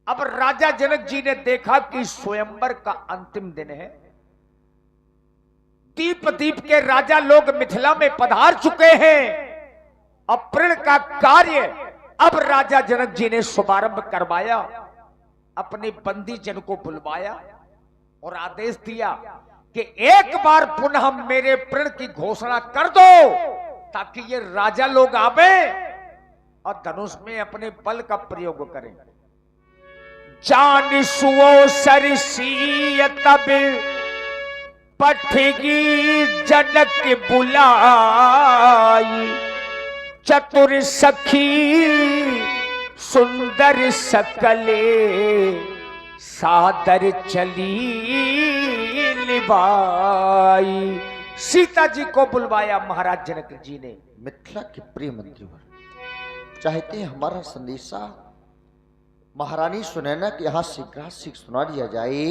अब राजा जनक जी ने देखा कि स्वयंवर का अंतिम दिन है। दीप दीप के राजा लोग मिथिला में पधार चुके हैं। अब प्रण का कार्य अब राजा जनक जी ने शुभारंभ करवाया। अपने बंदी जन को बुलवाया और आदेश दिया कि एक बार पुनः मेरे प्रण की घोषणा कर दो, ताकि ये राजा लोग आवे और धनुष में अपने बल का प्रयोग करें। जान सुओ सरसीय तब पठगी जनक बुलाई, चतुर सखी सुंदर सकले सादर चली लिबाई। सीता जी को बुलवाया महाराज जनक जी ने। मिथिला के प्रिय मंत्रीवर, चाहते हैं हमारा संदेशा महारानी सुनैना के यहां शीघ्र सुना दिया जाए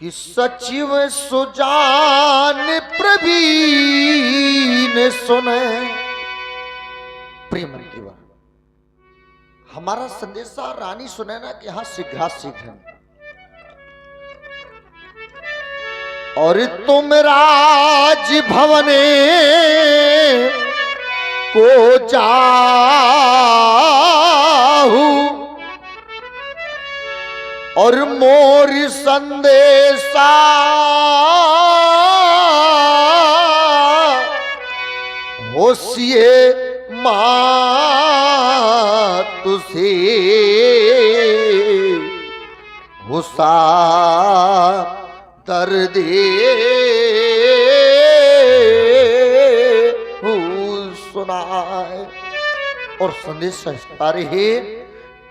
कि सचिव सुजान प्रवीण सुने। प्रिय मंत्रीवर, हमारा संदेशा रानी सुनैना के यहां शीघ्र और तुम राज भवने को जाहू और मोर संदेशा होशिए मातु से हुसा दर्द सुनाए। और संदेश है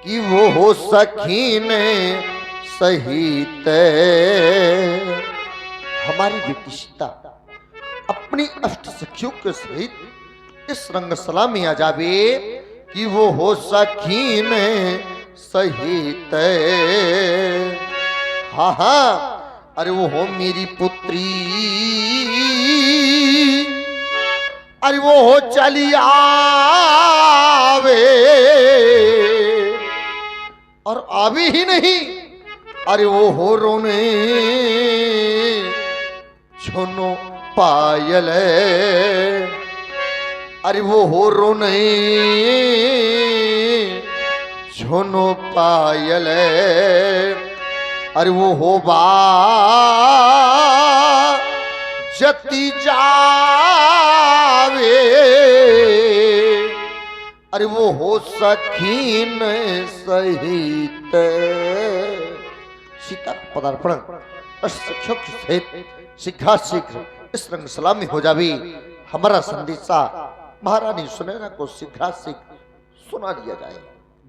कि वो हो सखीन सहित हमारी बेटी सीता अपनी अष्ट सखियों के सहित इस रंगशाला में आ जावे कि वो हो सखीन सहित। हाँ हाँ, अरे वो हो मेरी पुत्री, अरे वो हो चली आवे और आवी ही नहीं, अरे वो हो रोने झुनो पायल, अरे वो हो रोने झुनो पायल, अरे वो हो बा जती जावे, अरे वो हो सखीन सहित। सीता पदार्पण सखियों के सहित शीघ्र इस रंगशाला में हो जावे। हमारा संदेशा महारानी सुनैना को शीघ्र सुना दिया जाए।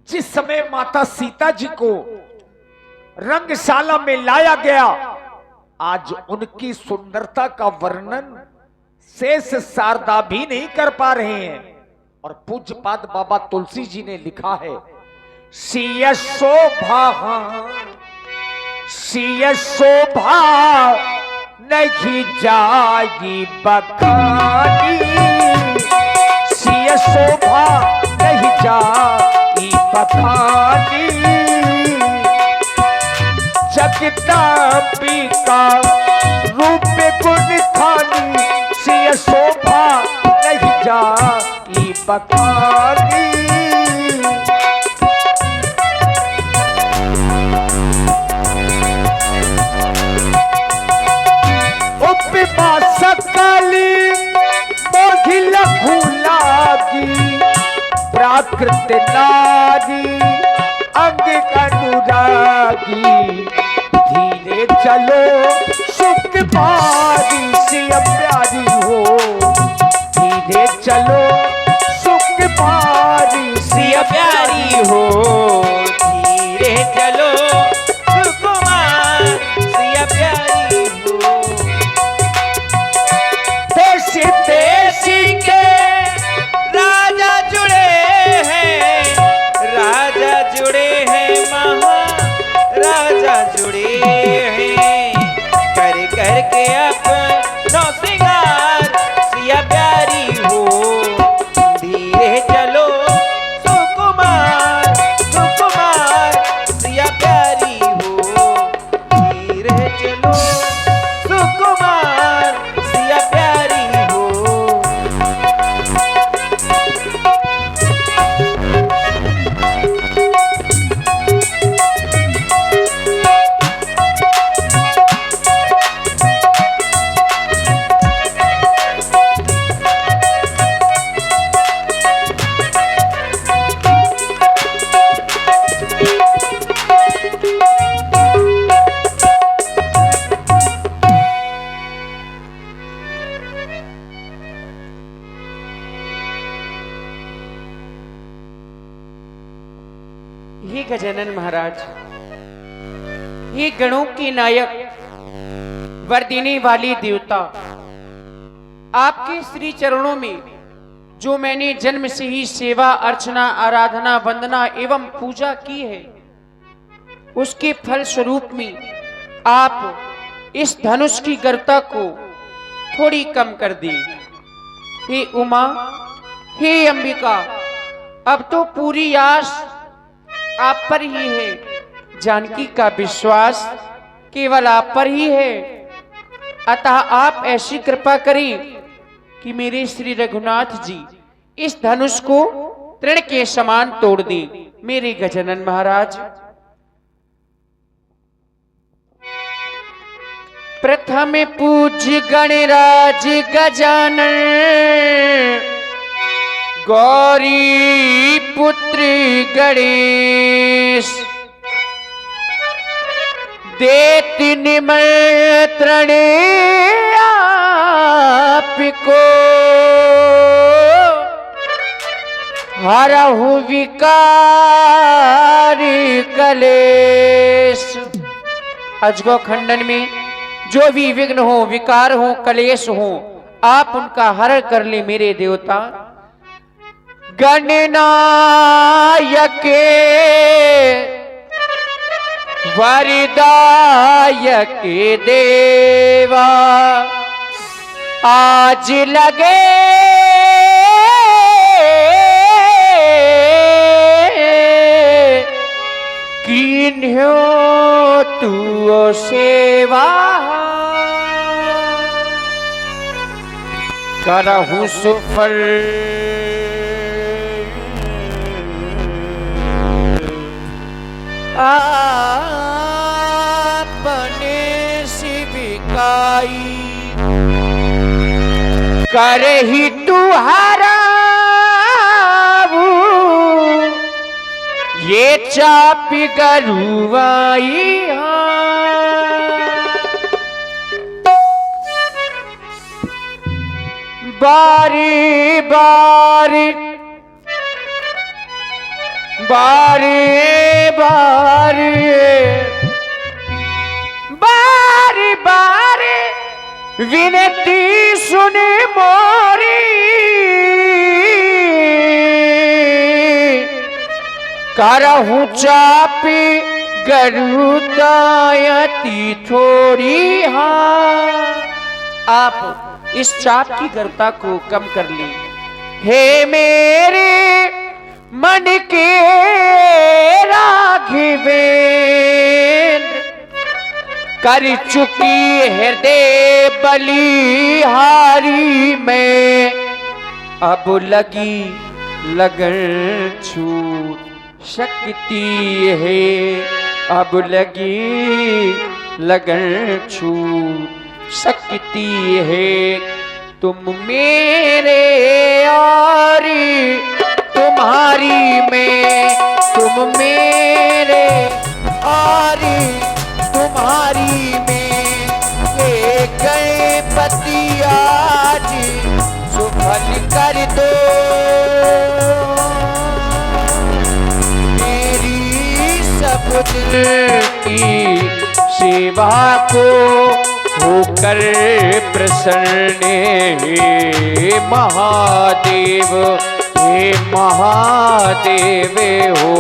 जिस समय माता सीता जी को रंगशाला में लाया गया, आज उनकी सुंदरता का वर्णन शेष शारदा भी नहीं कर पा रहे हैं। और पूज्यपाद बाबा तुलसी जी ने लिखा है, सिय शोभा नहीं जाएगी बखानी, सिय शोभा नहीं जाएगी बखानी, जगदम्बी का रूप गुण खानी, सिय शोभा नहीं जाई बखानी। उपमा सकली मोहिल भूलागी, प्राकृत नारी अंग अनुरागी, धीरे चलो सुख पारी सिय प्यारी हो, धीरे चलो सुख पारी सिय प्यारी हो, धीरे चलो सुकुमार सिय प्यारी हो। देश देश के राजा जुड़े हैं, राजा जुड़े हैं, महाराजा जुड़े हैं, कर कर के अपना सिंगार सिया प्यारी हो, धीरे चलो सुकुमार सुकुमार हे गजानन महाराज, हे गणों के नायक, वर देने वाले देवता, आपके श्री चरणों में जो मैंने जन्म से ही सेवा अर्चना आराधना वंदना एवं पूजा की है, उसके फल स्वरूप में आप इस धनुष की गर्ता को थोड़ी कम कर दी। हे उमा, हे अंबिका, अब तो पूरी आस आप पर ही है। जानकी का विश्वास केवल आप पर ही है। अतः आप ऐसी कृपा करें कि मेरे श्री रघुनाथ जी इस धनुष को तृण के समान तोड़ दें। मेरे गजानन महाराज, प्रथम पूज्य गणराज गजानन, गौरी पुत्र गणेश, देति निमंत्रण आपको, हरहु विकार कलेश। अजगो खंडन में जो भी विघ्न हो, विकार हो, कलेश हो, आप उनका हरण कर ले मेरे देवता। गणनायके वरदायके देवा, आज लगे किन्हो तू सेवा, करहु सुफल आपने शिविकाई, करही तुहारा ये चापी गरुवाई। बारी बारी बारी बारी बारी बारी विनती सुने मोरी, करहु चापी गरुदायती थोड़ी। हाँ, आप इस चाप की गर्ता को कम कर ली। हे मेरे मन के राघवेंद्र, कर चुकी हृदय बलिहारी में, अब लगी लगन छूट शक्ति है, अब लगी लगन छूट शक्ति है। तुम मेरे यारी तुम्हारी में, तुम मेरे यारी तुम्हारी में, ये गणपति आज सुफल कर दो, मेरी सब दिल की सेवा को होकर प्रसन्न। हे महादेव, हे महादेव हो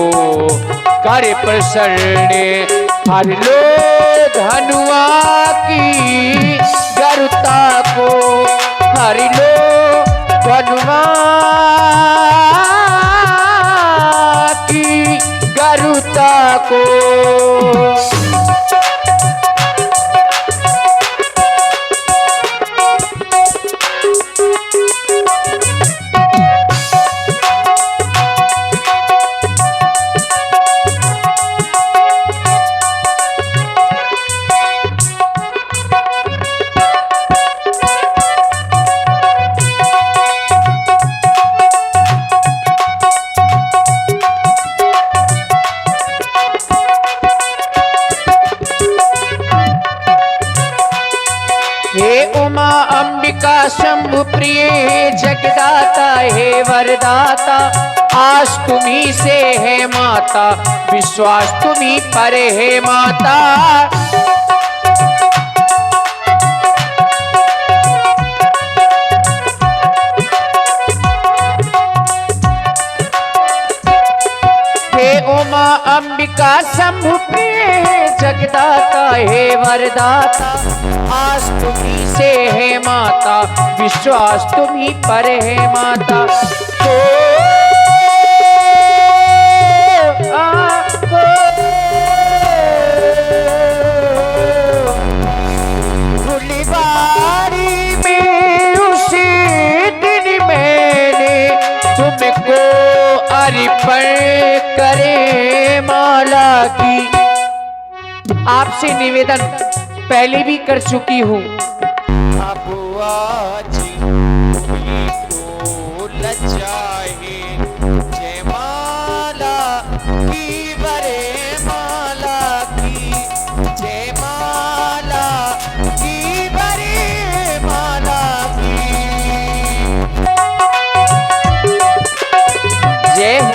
कर प्रसन्न। हर लो धनुआ की गरुता को, हर लो धनुआ की गरुता को। शंभु प्रिय जगदाता हे वरदाता, आस तुम्ही से है माँ माता, विश्वास तुम्ही पर है माता। हे उमा अंबिका शंभु प्रिय जगदाता हे वरदाता, आस तुम्ही से है माता, विश्वास तुम्ही पर है माता। फुलवारी में उसी दिन मैंने तुमको अर्पण करे माला की। आपसे निवेदन पहले भी कर चुकी हूँ, अब आज भी तो लजाए जय माला की, वरे माला की, जय माला की, वरे माला की। जय हो।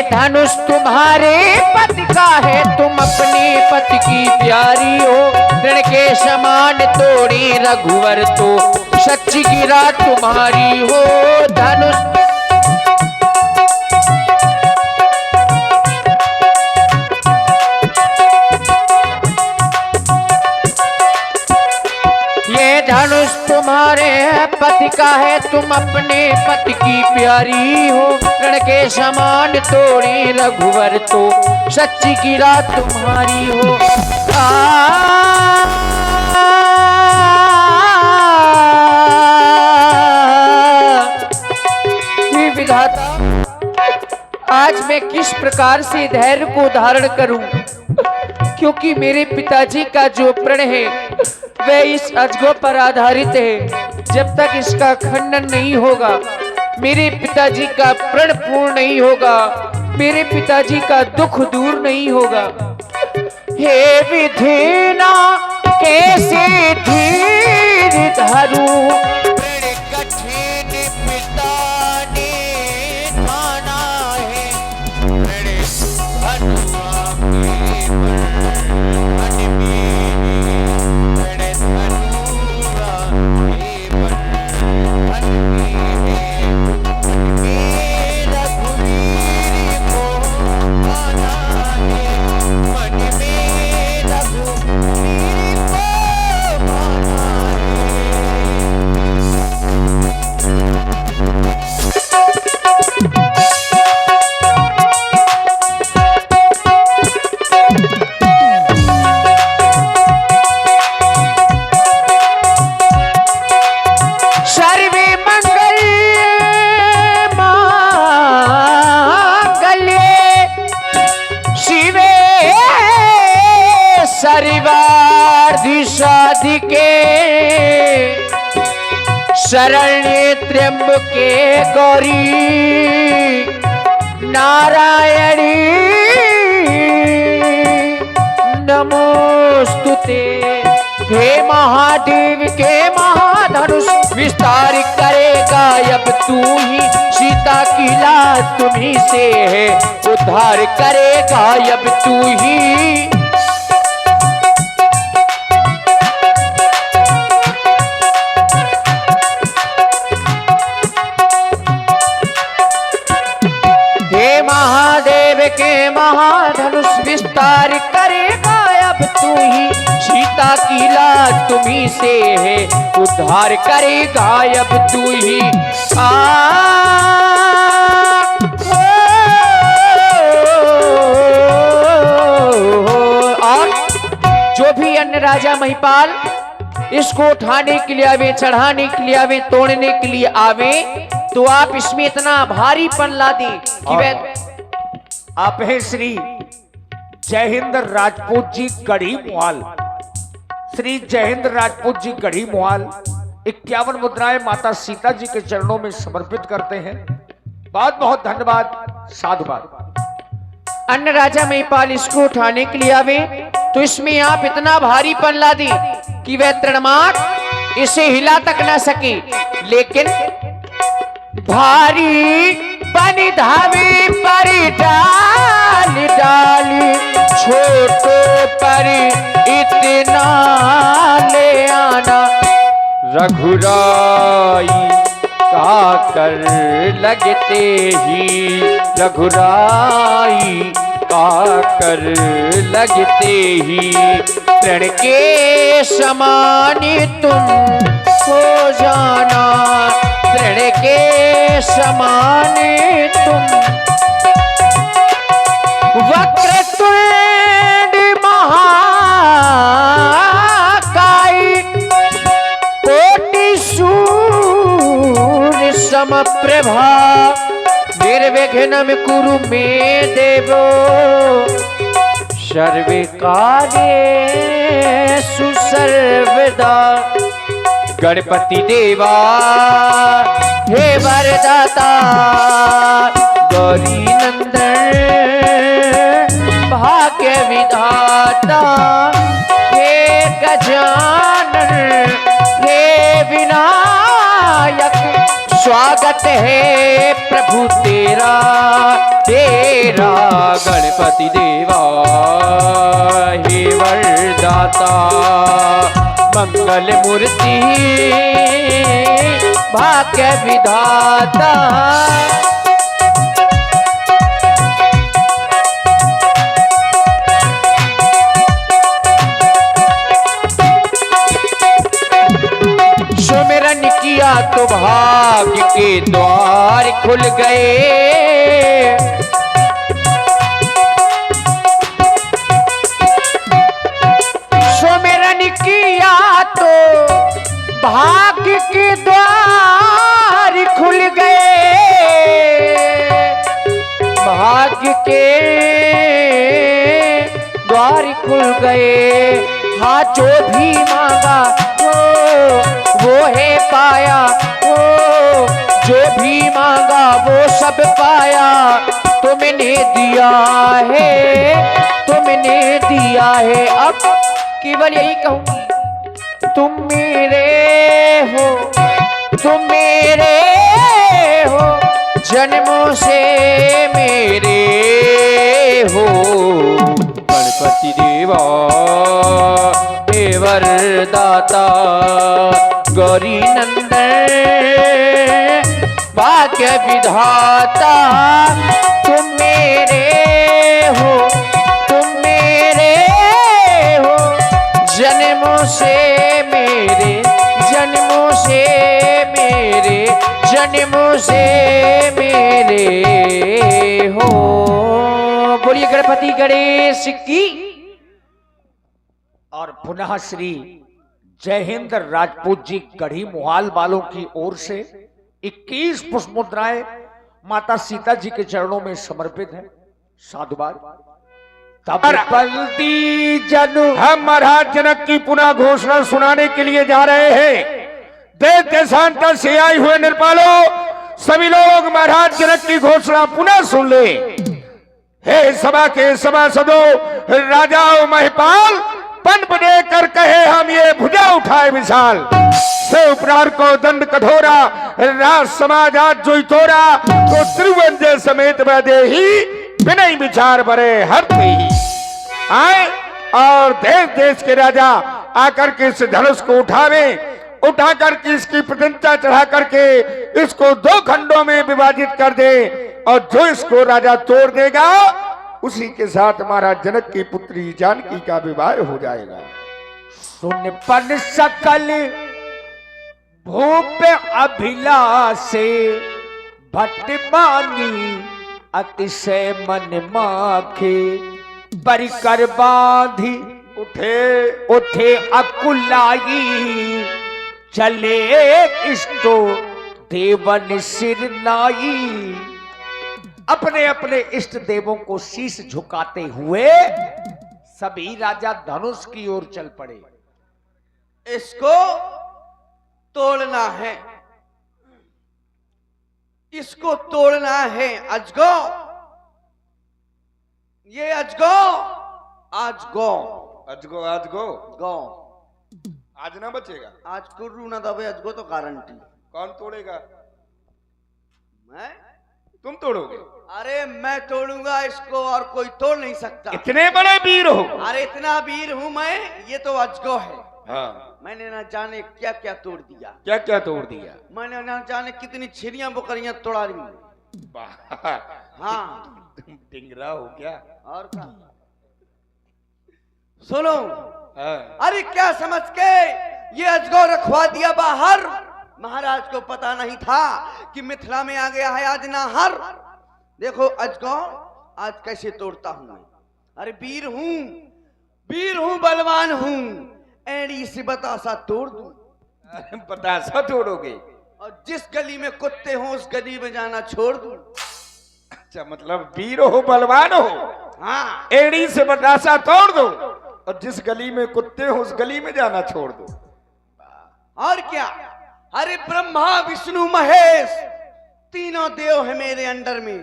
धनुष तुम्हारे पति का है, तुम अपने पति की प्यारी हो। ऋण के समान तोड़ी रघुवर तो सच्ची गिरा तुम्हारी हो। धनुष धनुष तुम्हारे पति का है, तुम अपने पति की प्यारी हो। रण के समान तोड़ी रघुवर तो सच्ची गिरा तुम्हारी हो। विधाता, आज मैं किस प्रकार से धैर्य को धारण करूं, क्योंकि मेरे पिताजी का जो प्रण है वह इस अजगो पर आधारित है। जब तक इसका खंडन नहीं होगा, मेरे पिताजी का प्रण पूर्ण नहीं होगा, मेरे पिताजी का दुख दूर नहीं होगा। हे विधिना कैसे धीर धरूं, प्रण कठिन पिता ने माना है। प्रण शरण्ये त्र्यंबके गौरी नारायणी नमोस्तुते। हे महादेव के महाधनुष विस्तार करेगा अब तू ही, सीता की लाज तुम्ही से है, उद्धार करेगा अब तू ही। महादेव के महाधनुष विस्तार करेगा अब तू ही, सीता की लाज तुम्ही से है, उद्धार करेगा अब तू ही। और जो भी अन्य राजा महिपाल इसको उठाने के लिए आवे, चढ़ाने के लिए आवे, तोड़ने के लिए आवे, तो आप इसमें इतना भारीपन ला दें कि वह आप हैं श्री जय हिंद राजपूत जी गढ़ी मुहाल, श्री जय हिंद राजपूत जी गढ़ी मुहाल 51 मुद्राएं माता सीता जी के चरणों में समर्पित करते हैं। बहुत बहुत धन्यवाद, साधुवाद। अन्य राजा महिपाल इसको उठाने के लिए आवे तो इसमें आप इतना भारीपन ला दी कि वह तृणमाट इसे हिला तक ना सके, लेकिन भारी बनी धावी पर डाल डाली छोटो पर इतना ले आना, रघुराई का कर लगते ही रघुराई का कर लगते ही तृण के समानी तुम हो जाना, तृण के समानी तुम। वक्रतुंड महाकाय कोटि सूर्य समप्रभा निर्विघ्नं कुरु मे देवो सर्वे कार्येषु सर्वदा। गणपति देवा हे वरदाता गौरी नंदन भाग्य विधाता, हे गजानन हे विनायक स्वागत है प्रभु तेरा तेरा। गणपति देवा हे वरदाता मंगल मूर्ति भाग्य विधाता। सुमिरन किया तो भाग्य के द्वार खुल गए, सुमिरन किया तो भाग्य के द्वार खुल गए, भाग्य के द्वार खुल गए। हाँ जो भी मांगा वो है पाया, वो जो भी मांगा वो सब पाया। तुमने दिया है, तुमने दिया है, अब केवल यही कहूंगी तुम मेरे हो, तुम मेरे हो, जन्मों से मेरे हो। गणपति देवा हे वरदाता गौरी नंदन भाग्य विधाता, तुम मेरे हो, तुम मेरे हो, जन्मों से मेरे, जन्मों से मेरे, जन्मों से मेरे हो। बोलिए गणपति गणेश की। और पुनः श्री जय हिंद राजपूत जी गढ़ी मुहाल वालों की ओर से 21 पुष्प मुद्राएं माता सीता जी के चरणों में समर्पित है। साधुवाद। तब बल्दी जन हम महाराज जनक की पुनः घोषणा सुनाने के लिए जा रहे हैं। देश देशांतर से आए हुए निर्पालों सभी लोग महाराज जनक की घोषणा पुनः सुन ले। हे सभा के सभासदों, राजाओं, महिपाल पन बने कर कहे हम ये भुजा उठाए विशाल, से उपरार को दंड कठोरा, राज समाज आज जोई तोरा, तो त्रिवंजय समेत वह देही विनय विचार बरे हर ही आए। और देश देश के राजा आकर के इस धनुष को उठावे, उठा करके इसकी प्रतिष्ठा चढ़ा करके इसको 2 खंडों में विभाजित कर दे, और जो इसको राजा तोड़ देगा उसी के साथ महाराज जनक की पुत्री जानकी का विवाह हो जाएगा। सुन पन सकल भूप अभिलाषे भट्टमानी अतिशय मन माखे, परिकर बांधी उठे अकुलाई, चले इष्टो देवन सिर नाई। अपने अपने इष्ट देवों को शीश झुकाते हुए सभी राजा धनुष की ओर चल पड़े। इसको तोड़ना है, इसको तोड़ना है। अजगो, ये अजगो, अजगो, अजगो अजगो गो, आज ना बचेगा। आज कुर्रू ना दबे अजगो तो गारंटी। कौन तोड़ेगा? मैं? तुम तोड़ोगे? अरे मैं तोड़ूंगा इसको और कोई तोड़ नहीं सकता। इतने बड़े वीर हो? अरे इतना वीर हूं मैं, ये तो अजगो है। हाँ, मैंने ना जाने क्या क्या तोड़ दिया। क्या क्या तोड़ दिया? मैंने ना जाने कितनी छिड़ियां बकरियां तोड़ा दी। वाह, हाँ, तुम टिंगरा हो क्या? और क्या? सुनो, हाँ। अरे क्या समझ के ये अजगो रखवा दिया बाहर। महाराज को पता नहीं था कि मिथिला में आ गया है आज नाहर। देखो अजगो आज कैसे तोड़ता हूं मैं। अरे वीर हूं, वीर हूं, बलवान हूं। एड़ी से बतासा तोड़ दूं। अरे बतासा तोड़ोगे? और जिस गली में कुत्ते हो उस गली में जाना छोड़ दूं। अच्छा, मतलब वीर हो, बलवान हो, हाँ, एड़ी से बतासा तोड़ दो और जिस गली में कुत्ते हो उस गली में जाना छोड़ दो। और क्या? अरे ब्रह्मा विष्णु महेश तीनों देव है मेरे अंडर में,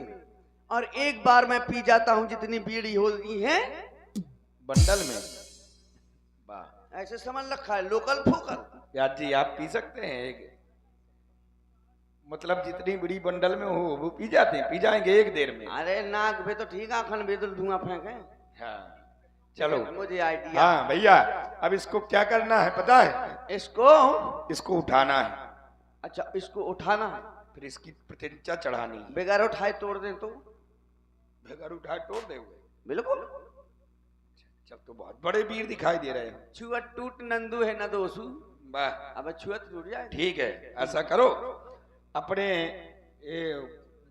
और एक बार मैं पी जाता हूं जितनी बीड़ी होती है बंडल में। वाह, ऐसे समझ रखा है, लोकल फोकल। यार जी आप पी सकते हैं एक, मतलब जितनी बड़ी बंडल में हो वो पी जाते हैं, पी जाएंगे एक देर में। अरे नाक भी तो ठीक आखन बेदल धुआं फेंके। हाँ चलो, मुझे आइडिया। हाँ भैया, अब इसको क्या करना है पता है? इसको उठाना है। अच्छा, इसको उठाना है, फिर इसकी प्रतिष्ठा चढ़ानी है। बेगार उठाए तोड़ दें तो? बेगर उठाए तोड़ देंगे? बिल्कुल। चल, तो बहुत बड़े वीर दिखाई दे रहे हैं। छुअत टूट नंदू है न दोसू। वाह, अब छुअत टूट जाए। ठीक है, ऐसा करो, अपने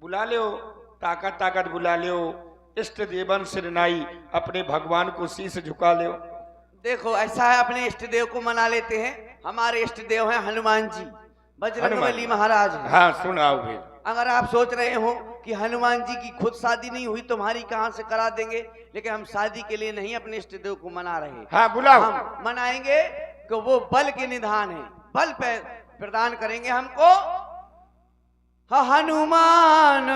बुला लो, ताकत ताकत बुला लो, इष्ट देवन सिरनाई, अपने भगवान को शीश झुका लो। देखो ऐसा है, अपने इष्ट देव को मना लेते हैं। हमारे इष्ट देव हैं हनुमान जी, बजरंगबली महाराज हैं। हाँ सुनाओ फिर। अगर आप सोच रहे हो कि हनुमान जी की खुद शादी नहीं हुई तुम्हारी कहां से करा देंगे, लेकिन हम शादी के लिए नहीं अपने इष्ट देव को मना रहे। हाँ बुलाओ। हम मनाएंगे कि वो बल के निधान है, बल पे प्रदान करेंगे हमको। हनुमान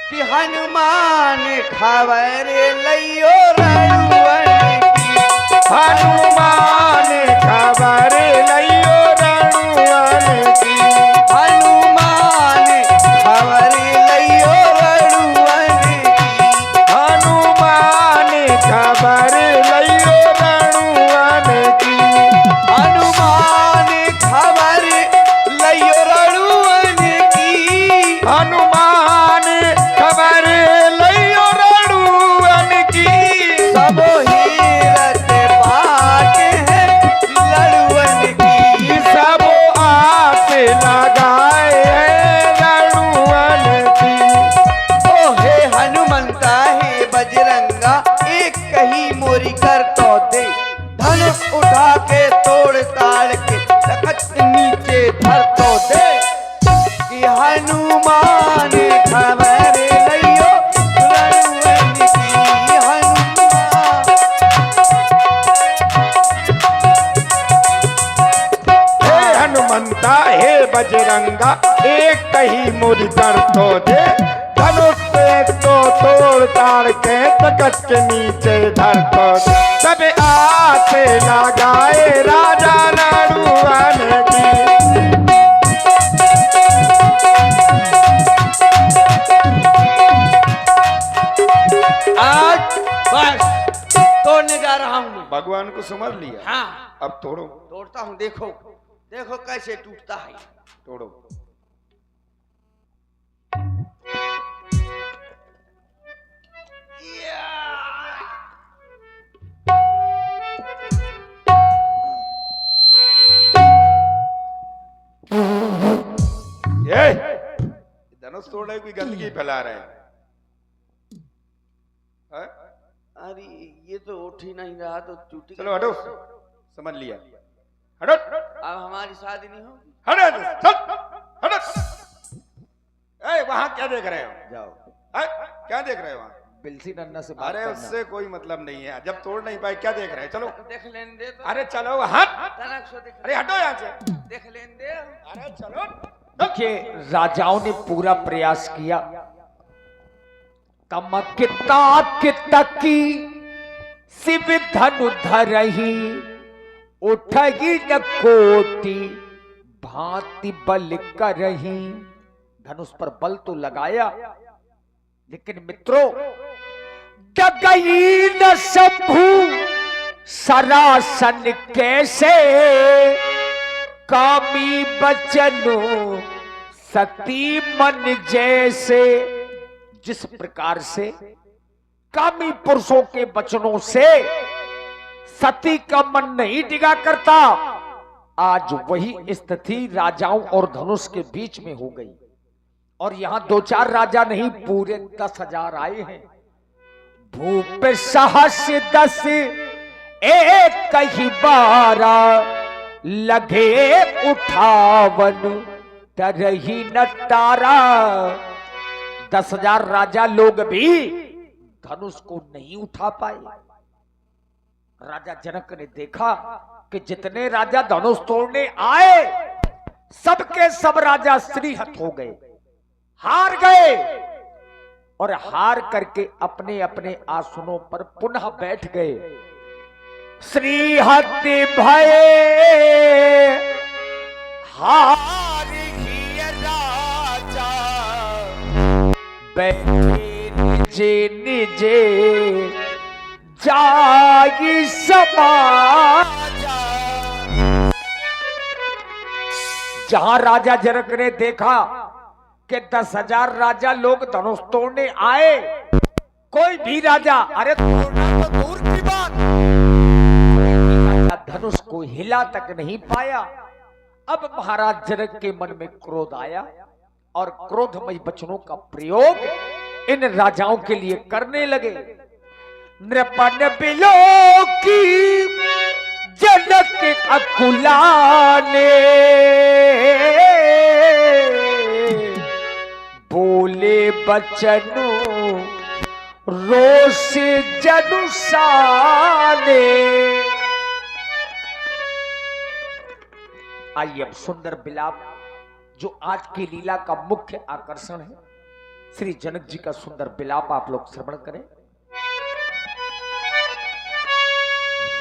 कि हनुमान खबर लइयो रणवन की। हनुमान खबर लइयो रणवन की। हनुमान खबर लइयो रणवन की। हनुमान खबर लइयो रणवन की। हनुमान खबर लइयो रणवन की। हनुमान खबर लइयो रणवन की। सब हीरत बाट है लड़वन की। सब आस लगाए रणवन की। ओ हे हनुमंता हे बजरंगा, एक कही मोरी कर तो दे। धनुष उठा के तोड़ ताड़ के तखत नीचे धर तो दे। कि हनुमान खबर लइयो रणवन की। हनुमान हे हनुमंता हे बजरंगा, एक कही मुझ कर तो दे। धनुष पे तो तोड़ ताड़ के तकत के नीचे धर तो दे। सब आस लगाए राजा रणवन की। आज बस तोड़ने जा रहा हूं मैं। भगवान को समझ लिया? हाँ, अब तोड़ो। तोड़ता हूं। देखो देखो कैसे टूटता है। तोड़ो। ये धनुष तोड़ रहे, कोई गंदगी फैला रहे हैं? अरे ये तो उठ ही नहीं रहा तो टूटी। चलो हटो, समझ लिया, हटो। अब हमारी शादी नहीं होगी। हटो, हटो, हटो। वहां क्या देख रहे हो? जाओ है? क्या देख रहे हो वहां? बिलसी नन्ना से बात अरे करना। उससे कोई मतलब नहीं है, जब तोड़ नहीं पाए क्या देख रहे हैं? चलो देख लेने दे तो। अरे चलो हट, तनक सो देख। अरे हटो यहाँ से, देख लेने दे। अरे चलो। देखिए राजाओं ने पूरा प्रयास किया। तमकिता कितकी शिव धनु धरही उठगी न कोटि भांति बल करही। धनुष पर बल तो लगाया, लेकिन मित्रों डगई न शंभु सरासन कैसे कामी बचनो सती मन जैसे। जिस प्रकार से कामी पुरुषों के वचनों से सती का मन नहीं टिका करता, आज वही स्थिति राजाओं और धनुष के बीच में हो गई। और यहां 2-4 राजा नहीं, पूरे 10,000 आए हैं। भूप सहस 10 एक ही 12 लगे उठावन तरही न तारा। 10,000 राजा लोग भी धनुष को नहीं उठा पाए। राजा जनक ने देखा कि जितने राजा धनुष तोड़ने आए सबके सब राजा श्रीहत हो गए, हार गए। और हार करके अपने अपने आसनों पर पुनः बैठ गए। श्रीहत भय हार ही राजा बैठे निजे निजे जागी समाजा। जहां राजा जनक ने देखा कि 10,000 राजा लोग धनुष तोड़ने आए, कोई भी राजा, अरे तोड़ना तो दूर की बात, राजा धनुष को हिला तक नहीं पाया। अब महाराज जनक के मन में क्रोध आया और क्रोधमय वचनों का प्रयोग इन राजाओं के लिए करने लगे। नृपन बिलो की जनक अकुलाने बोले बचनु रोष जनुसाने। आइए अब सुंदर बिलाप, जो आज की लीला का मुख्य आकर्षण है, श्री जनक जी का सुंदर बिलाप आप लोग श्रवण करें।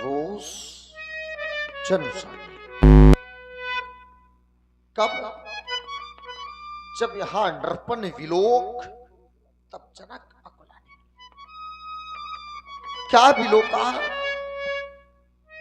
रोष जनुसाने। कब? जब यहां नृपन विलोक, तब जनक अकुलाने। क्या विलोका?